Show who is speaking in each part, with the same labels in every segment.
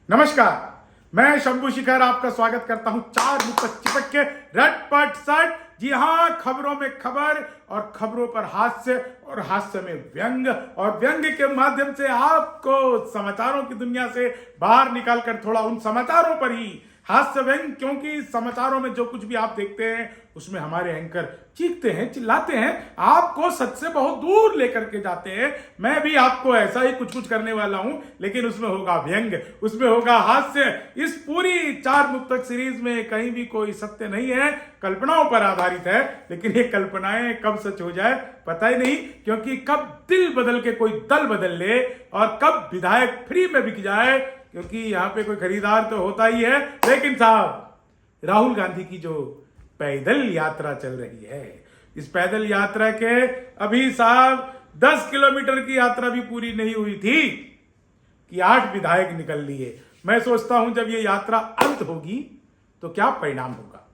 Speaker 1: नमस्कार, मैं शंभू शिखर आपका स्वागत करता हूं चार मुख चिपक के रटपट सट। जी हां, खबरों में खबर और खबरों पर हास्य और हास्य में व्यंग और व्यंग के माध्यम से आपको समाचारों की दुनिया से बाहर निकालकर थोड़ा उन समाचारों पर ही हास्य व्यंग, क्योंकि समाचारों में जो कुछ भी आप देखते हैं उसमें हमारे एंकर चीखते हैं, चिल्लाते हैं, आपको सच से बहुत दूर लेकर के जाते हैं। मैं भी आपको ऐसा ही कुछ करने वाला हूं, लेकिन उसमें होगा व्यंग, उसमें होगा हास्य। इस पूरी चार मुख तक सीरीज में कहीं भी कोई सत्य नहीं है, कल्पनाओं पर आधारित है। लेकिन ये कल्पनाएं कब सच हो जाए पता ही नहीं, क्योंकि कब दिल बदल के कोई दल बदल ले और कब विधायक फ्री में बिक जाए, क्योंकि यहां पे कोई खरीदार तो होता ही है। लेकिन साहब, राहुल गांधी की जो पैदल यात्रा चल रही है, इस पैदल यात्रा के अभी साहब 10 किलोमीटर की यात्रा भी पूरी नहीं हुई थी कि 8 विधायक निकल लिए। मैं सोचता हूं जब ये यात्रा अंत होगी तो क्या परिणाम होगा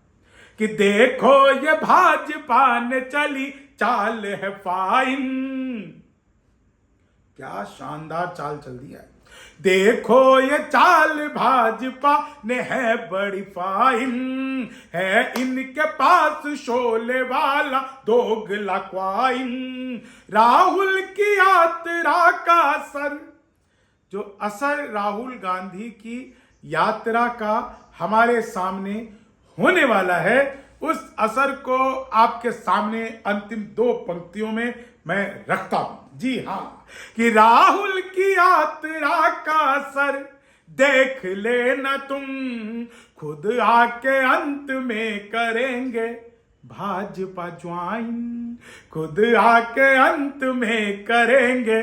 Speaker 1: कि देखो ये भाजपा ने चली चाल है फाइन। क्या शानदार चाल चल दिया है। देखो ये चाल भाजपा ने है बड़ी फाइन, है इनके पास शोले वाला दोगला क्वाइन। राहुल की यात्रा का असर, जो असर राहुल गांधी की यात्रा का हमारे सामने होने वाला है, उस असर को आपके सामने अंतिम 2 पंक्तियों में मैं रखता हूं। जी हां, कि राहुल की यात्रा का असर देख लेना तुम, खुद आके अंत में करेंगे भाजपा ज्वाइन, खुद आके अंत में करेंगे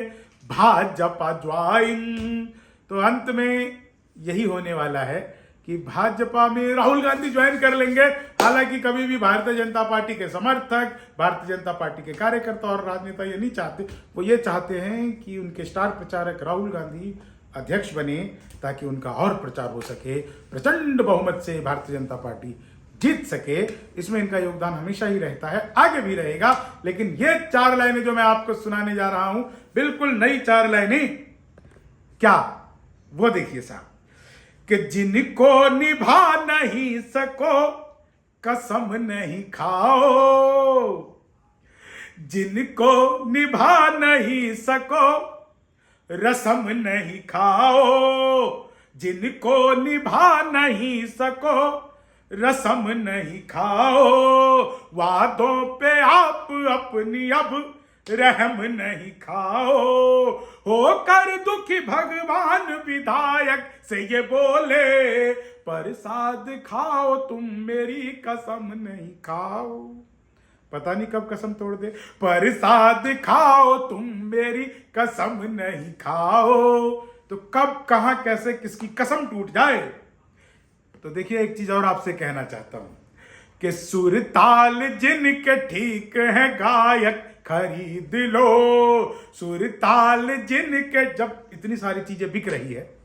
Speaker 1: भाजपा ज्वाइन। तो अंत में यही होने वाला है कि भाजपा में राहुल गांधी ज्वाइन कर लेंगे। हालांकि कभी भी भारतीय जनता पार्टी के समर्थक, भारतीय जनता पार्टी के कार्यकर्ता और राजनेता ये नहीं चाहते। वो ये चाहते हैं कि उनके स्टार प्रचारक राहुल गांधी अध्यक्ष बने, ताकि उनका और प्रचार हो सके, प्रचंड बहुमत से भारतीय जनता पार्टी जीत सके। इसमें इनका योगदान हमेशा ही रहता है, आगे भी रहेगा। लेकिन ये 4 लाइनें जो मैं आपको सुनाने जा रहा हूं, बिल्कुल नई 4 लाइनें। क्या? वो देखिए साहब, कि जिनको निभा नहीं सको कसम नहीं खाओ, जिनको निभा नहीं सको रसम नहीं खाओ, जिनको निभा नहीं सको रसम नहीं खाओ, वादों पे आप अपनी अब रहम नहीं खाओ। होकर दुखी भगवान विधायक से ये बोले, प्रसाद खाओ तुम मेरी कसम नहीं खाओ। पता नहीं कब कसम तोड़ दे। प्रसाद खाओ तुम मेरी कसम नहीं खाओ। तो कब, कहां, कैसे, किसकी कसम टूट जाए? तो देखिए, एक चीज और आपसे कहना चाहता हूं कि सुर ताल जिनके ठीक है गायक खरीद लो। सुर ताल जिनके, जब इतनी सारी चीजें बिक रही है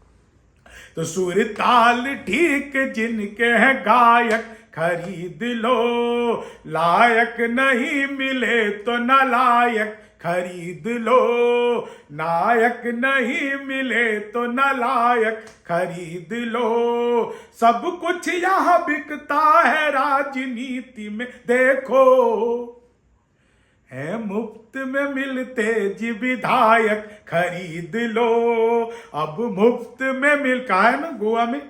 Speaker 1: तो सुर ताल ठीक जिनके हैं गायक खरीद लो। लायक नहीं मिले तो नालायक खरीद लो, नायक नहीं मिले तो नालायक खरीद लो। सब कुछ यहां बिकता है राजनीति में, देखो है मुफ्त में मिलते जी विधायक खरीद लो। अब मुफ्त में मिल का है ना, गोवा में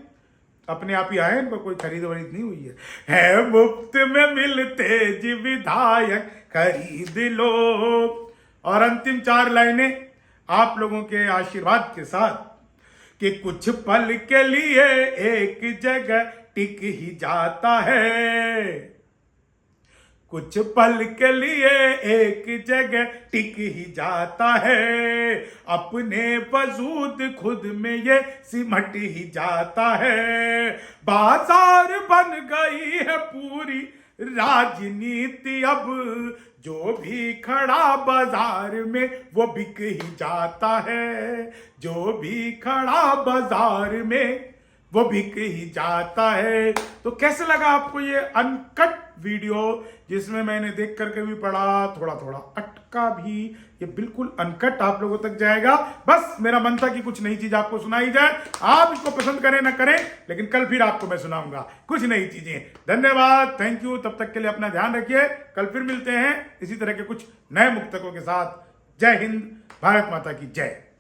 Speaker 1: अपने आप ही आए, इनको कोई खरीद वरीद नहीं हुई है मुफ्त में मिलते जी विधायक खरीद लो। और अंतिम 4 लाइनें आप लोगों के आशीर्वाद के साथ, कि कुछ पल के लिए एक जगह टिक ही जाता है, कुछ पल के लिए एक जगह टिक ही जाता है, अपने वजूद खुद में ये सिमट ही जाता है। बाजार बन गई है पूरी राजनीति, अब जो भी खड़ा बाजार में वो बिक ही जाता है, जो भी खड़ा बाजार में वो बिक ही जाता है। तो कैसे लगा आपको ये अनकट वीडियो, जिसमें मैंने देख करके भी पढ़ा, थोड़ा थोड़ा अटका भी, ये बिल्कुल अनकट आप लोगों तक जाएगा। बस मेरा मन था कि कुछ नई चीज आपको सुनाई जाए। आप इसको पसंद करें ना करें, लेकिन कल फिर आपको मैं सुनाऊंगा कुछ नई चीजें। धन्यवाद, थैंक यू। तब तक के लिए अपना ध्यान रखिए। कल फिर मिलते हैं इसी तरह के कुछ नए मुक्तकों के साथ। जय हिंद, भारत माता की जय।